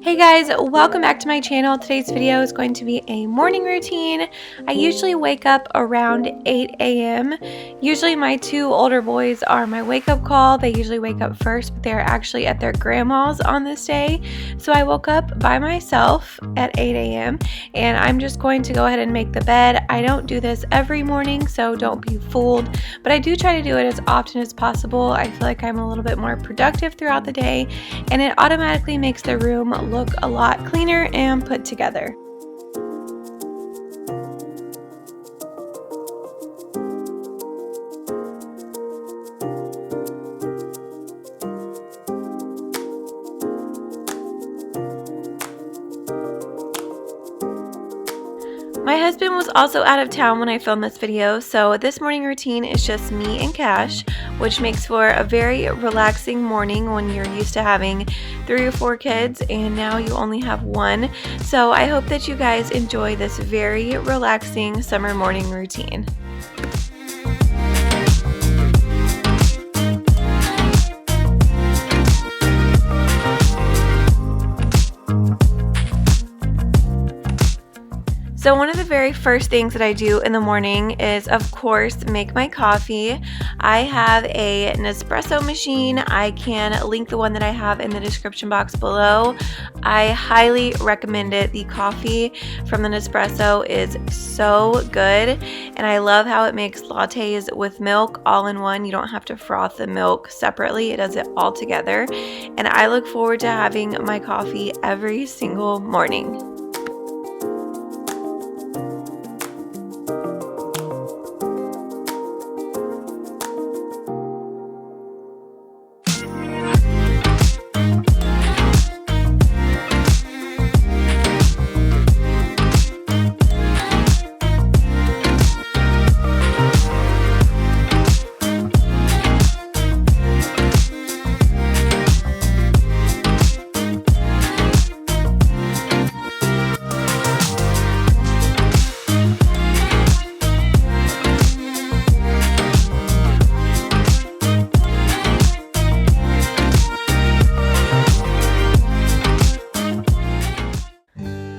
Hey guys, welcome back to my channel. Today's video is going to be a morning routine. I usually wake up around 8 a.m. Usually my two older boys are my wake-up call. They usually wake up first, but they're actually at their grandma's on this day. So I woke up by myself at 8 a.m. and I'm just going to go ahead and make the bed. I don't do this every morning, so don't be fooled, but I do try to do it as often as possible. I feel like I'm a little bit more productive throughout the day, and it automatically makes the room look a lot cleaner and put together. My husband was also out of town when I filmed this video, so this morning routine is just me and Cash, which makes for a very relaxing morning when you're used to having 3 or 4 kids and now you only have 1. So I hope that you guys enjoy this very relaxing summer morning routine. So one of the very first things that I do in the morning is, of course, make my coffee. I have a Nespresso machine. I can link the one that I have in the description box below. I highly recommend it. The coffee from the Nespresso is so good, and I love how it makes lattes with milk all in one. You don't have to froth the milk separately. It does it all together, and I look forward to having my coffee every single morning.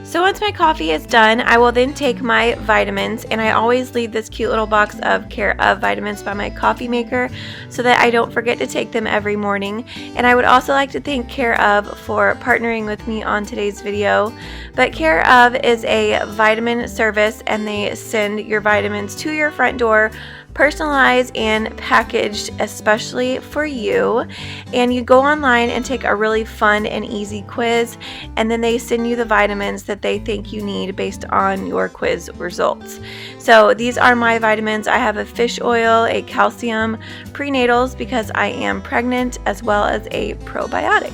So once my coffee is done, I will then take my vitamins, and I always leave this cute little box of Care of vitamins by my coffee maker so that I don't forget to take them every morning. And I would also like to thank Care of for partnering with me on today's video. But Care of is a vitamin service, and they send your vitamins to your front door, personalized and packaged especially for you. And you go online and take a really fun and easy quiz, and then they send you the vitamins that they think you need based on your quiz results. So these are my vitamins. I have a fish oil, a calcium, prenatals because I am pregnant, as well as a probiotic.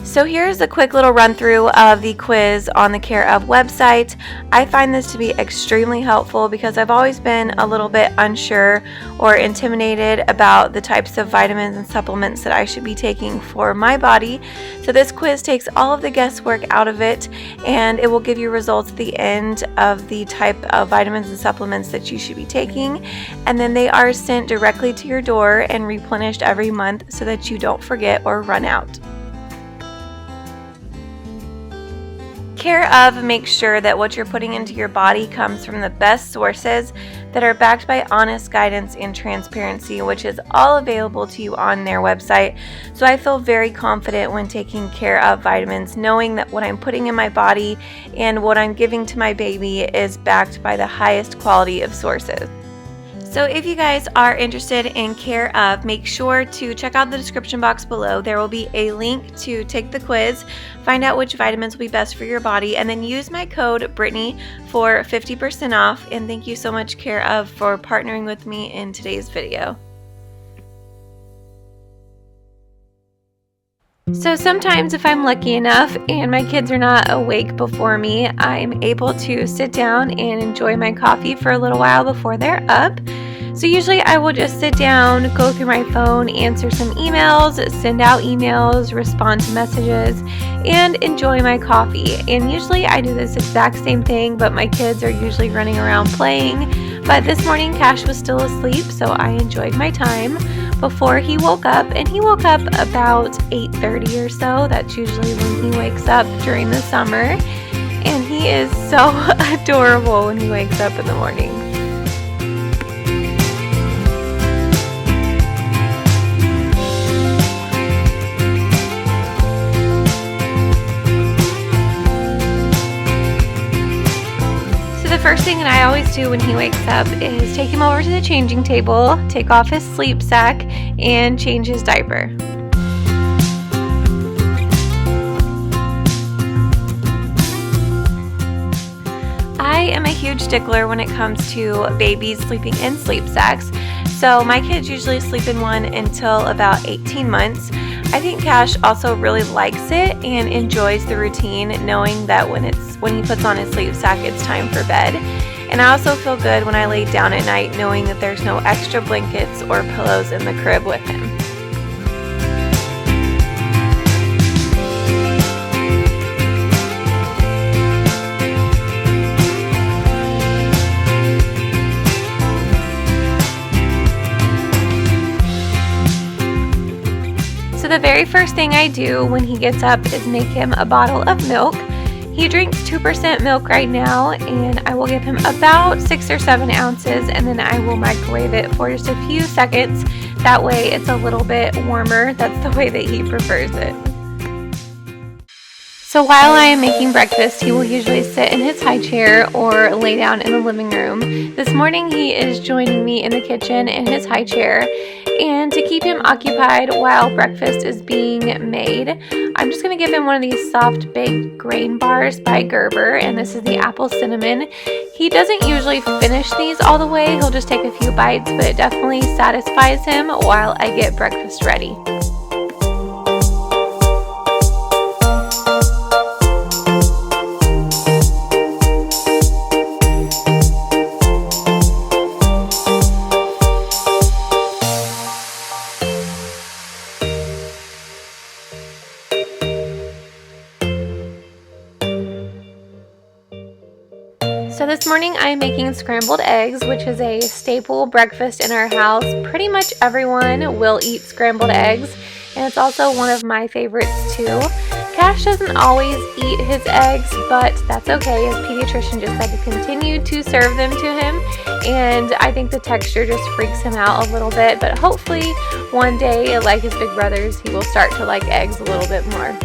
So here's a quick little run through of the quiz on the Care of website. I find this to be extremely helpful because I've always been a little bit unsure or intimidated about the types of vitamins and supplements that I should be taking for my body. So this quiz takes all of the guesswork out of it, and it will give you results at the end of the type of vitamins and supplements that you should be taking. And then they are sent directly to your door and replenished every month so that you don't forget or run out. Care of makes sure that what you're putting into your body comes from the best sources that are backed by honest guidance and transparency, which is all available to you on their website. So I feel very confident when taking Care of vitamins, knowing that what I'm putting in my body and what I'm giving to my baby is backed by the highest quality of sources. So if you guys are interested in Care of, make sure to check out the description box below. There will be a link to take the quiz, find out which vitamins will be best for your body, and then use my code Brittani for 50% off. And thank you so much, Care of, for partnering with me in today's video. So sometimes if I'm lucky enough and my kids are not awake before me, I'm able to sit down and enjoy my coffee for a little while before they're up. So usually I will just sit down, go through my phone, answer some emails, send out emails, respond to messages, and enjoy my coffee. And usually I do this exact same thing, but my kids are usually running around playing. But this morning Cash was still asleep, so I enjoyed my time. before he woke up, and he woke up about 8:30 or so. That's usually when he wakes up during the summer, and he is so adorable when he wakes up in the morning. The first thing that I always do when he wakes up is take him over to the changing table, take off his sleep sack, and change his diaper. I am a huge stickler when it comes to babies sleeping in sleep sacks. So my kids usually sleep in one until about 18 months. I think Cash also really likes it and enjoys the routine, knowing that when he puts on his sleep sack, it's time for bed. And I also feel good when I lay down at night knowing that there's no extra blankets or pillows in the crib with him. So the very first thing I do when he gets up is make him a bottle of milk. He drinks 2% milk right now, and I will give him about 6 or 7 ounces, and then I will microwave it for just a few seconds. That way it's a little bit warmer. That's the way that he prefers it. So while I am making breakfast, he will usually sit in his high chair or lay down in the living room. This morning he is joining me in the kitchen in his high chair, and to keep him occupied while breakfast is being made, I'm just going to give him one of these soft baked grain bars by Gerber, and this is the apple cinnamon. He doesn't usually finish these all the way, he'll just take a few bites, but it definitely satisfies him while I get breakfast ready. So this morning I'm making scrambled eggs, which is a staple breakfast in our house. Pretty much everyone will eat scrambled eggs, and it's also one of my favorites too. Cash doesn't always eat his eggs, but that's okay. His pediatrician just said to continue to serve them to him, and I think the texture just freaks him out a little bit, but hopefully one day, like his big brothers, he will start to like eggs a little bit more.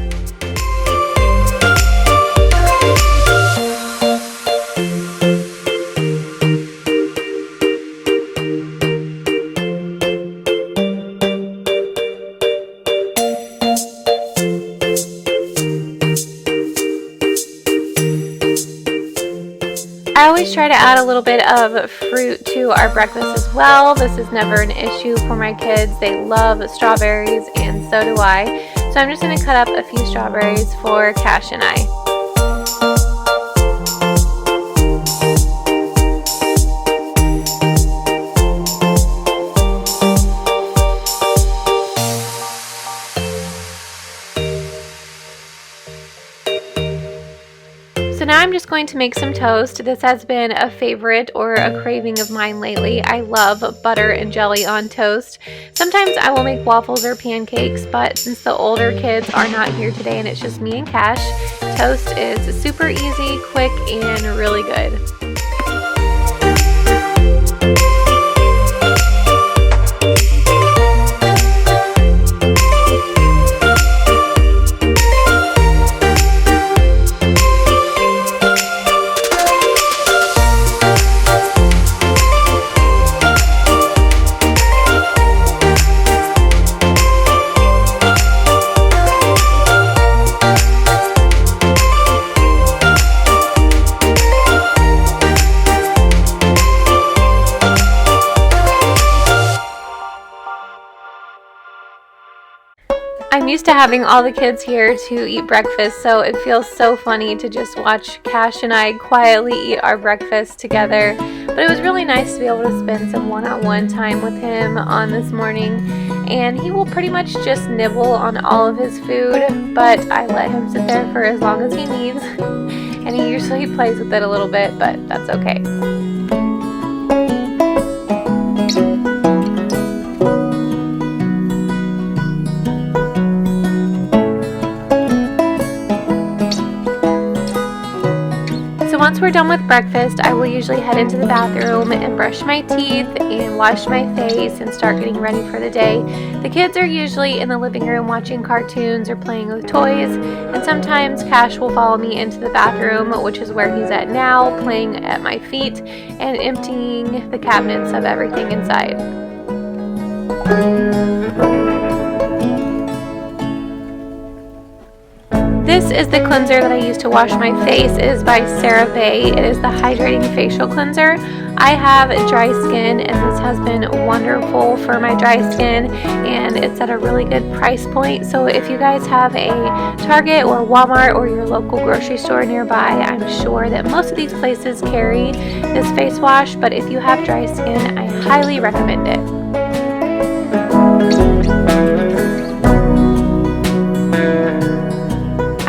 I always try to add a little bit of fruit to our breakfast as well. This is never an issue for my kids. They love strawberries, and so do I. So I'm just going to cut up a few strawberries for Cash and I. So now I'm just going to make some toast. This has been a favorite or a craving of mine lately. I love butter and jelly on toast. Sometimes I will make waffles or pancakes, but since the older kids are not here today and it's just me and Cash, toast is super easy, quick, and really good. I'm used to having all the kids here to eat breakfast, so it feels so funny to just watch Cash and I quietly eat our breakfast together. But it was really nice to be able to spend some one-on-one time with him on this morning. And he will pretty much just nibble on all of his food, but I let him sit there for as long as he needs. And he usually plays with it a little bit, but that's okay. done with breakfast, I will usually head into the bathroom and brush my teeth and wash my face and start getting ready for the day. The kids are usually in the living room watching cartoons or playing with toys, and sometimes Cash will follow me into the bathroom, which is where he's at now, playing at my feet and emptying the cabinets of everything inside. This is the cleanser that I use to wash my face. It is by CeraVe. It is the Hydrating Facial Cleanser. I have dry skin, and this has been wonderful for my dry skin, and it's at a really good price point. So if you guys have a Target or Walmart or your local grocery store nearby, I'm sure that most of these places carry this face wash, but if you have dry skin, I highly recommend it.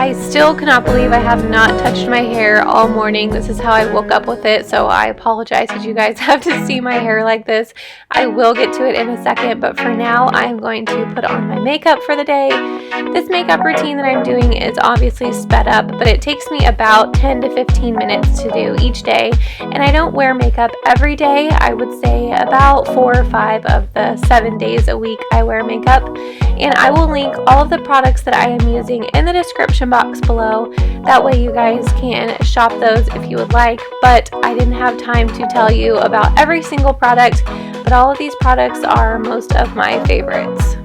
I still cannot believe I have not touched my hair all morning. This is how I woke up with it, so I apologize that you guys have to see my hair like this. I will get to it in a second, but for now I'm going to put on my makeup for the day. This makeup routine that I'm doing is obviously sped up, but it takes me about 10 to 15 minutes to do each day, and I don't wear makeup every day. I would say about 4 or 5 of the 7 days a week I wear makeup, and I will link all of the products that I am using in the description box below. That way you guys can shop those if you would like, but I didn't have time to tell you about every single product, but all of these products are most of my favorites.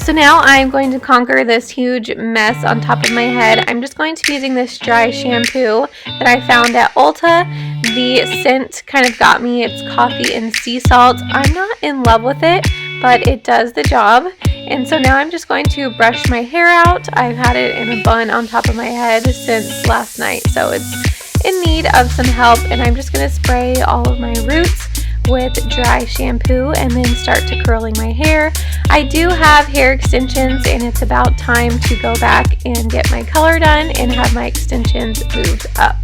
So now I'm going to conquer this huge mess on top of my head. I'm just going to be using this dry shampoo that I found at Ulta. The scent kind of got me. It's coffee and sea salt. I'm not in love with it, but it does the job. And so now I'm just going to brush my hair out. I've had it in a bun on top of my head since last night, so it's in need of some help. And I'm just going to spray all of my roots with dry shampoo and then start to curling my hair. I do have hair extensions, and it's about time to go back and get my color done and have my extensions moved up.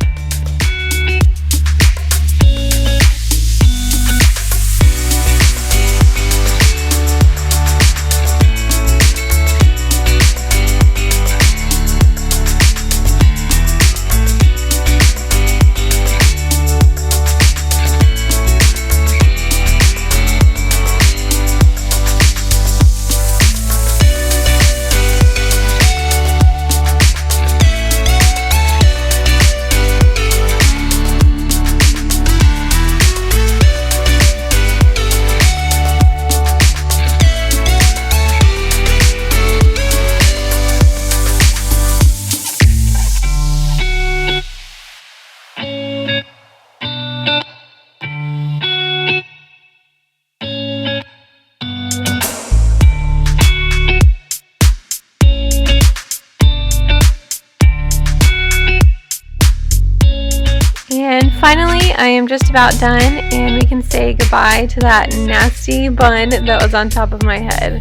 And finally, I am just about done, and we can say goodbye to that nasty bun that was on top of my head.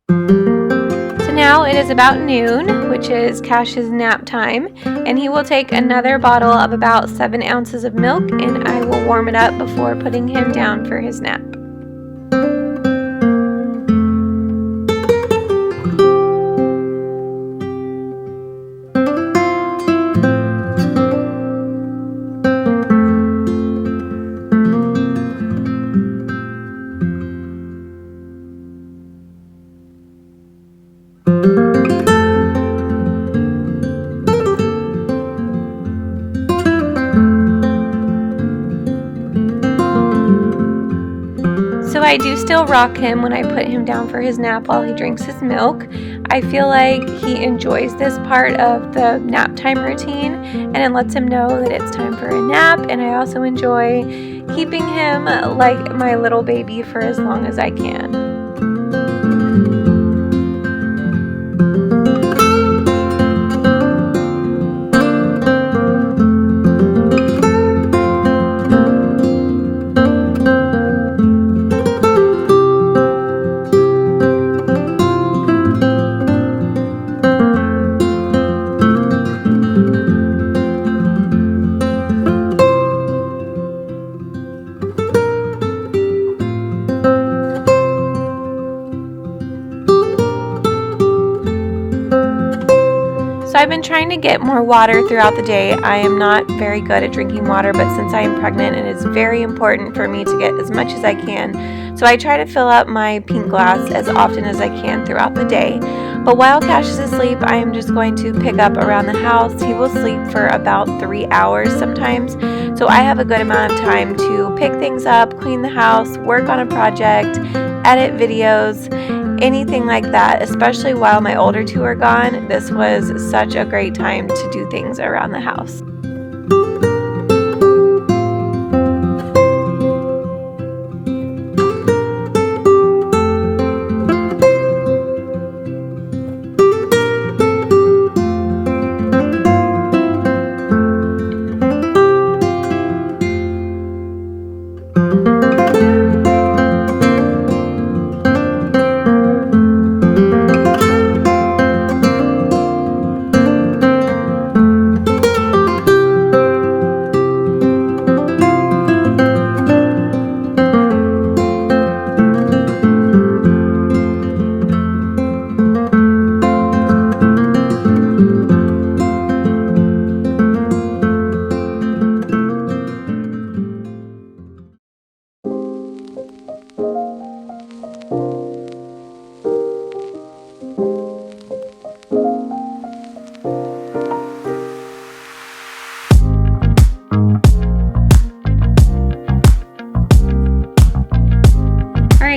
So now it is about noon, which is Cash's nap time, and he will take another bottle of about 7 ounces of milk, and I will warm it up before putting him down for his nap. So I do still rock him when I put him down for his nap while he drinks his milk. I feel like he enjoys this part of the nap time routine, and it lets him know that it's time for a nap, and I also enjoy keeping him like my little baby for as long as I can. So I've been trying to get more water throughout the day. I am not very good at drinking water, but since I am pregnant, it is very important for me to get as much as I can. So I try to fill up my pint glass as often as I can throughout the day. But while Cash is asleep, I am just going to pick up around the house. He will sleep for about 3 hours sometimes. So I have a good amount of time to pick things up, clean the house, work on a project, edit videos, anything like that, especially while my older two are gone. This was such a great time to do things around the house.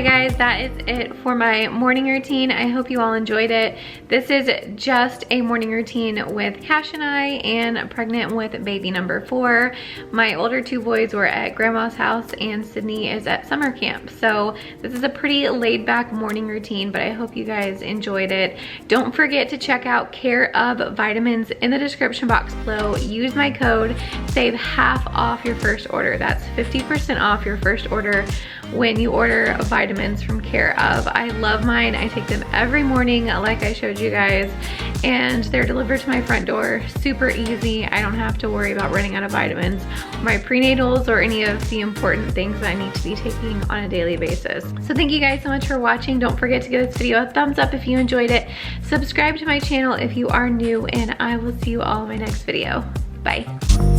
Guys, that is it for my morning routine. I hope you all enjoyed it. This is just a morning routine with Cash and I, and pregnant with baby number 4. My older 2 boys were at grandma's house and Sydney is at summer camp. So this is a pretty laid back morning routine, but I hope you guys enjoyed it. Don't forget to check out Care of Vitamins in the description box below. Use my code, save half off your first order. That's 50% off your first order when you order vitamins from Care of. I love mine. I take them every morning like I showed you guys, and they're delivered to my front door. Super easy. I don't have to worry about running out of vitamins, my prenatals, or any of the important things that I need to be taking on a daily basis. So thank you guys so much for watching. Don't forget to give this video a thumbs up if you enjoyed it. Subscribe to my channel if you are new, and I will see you all in my next video. Bye.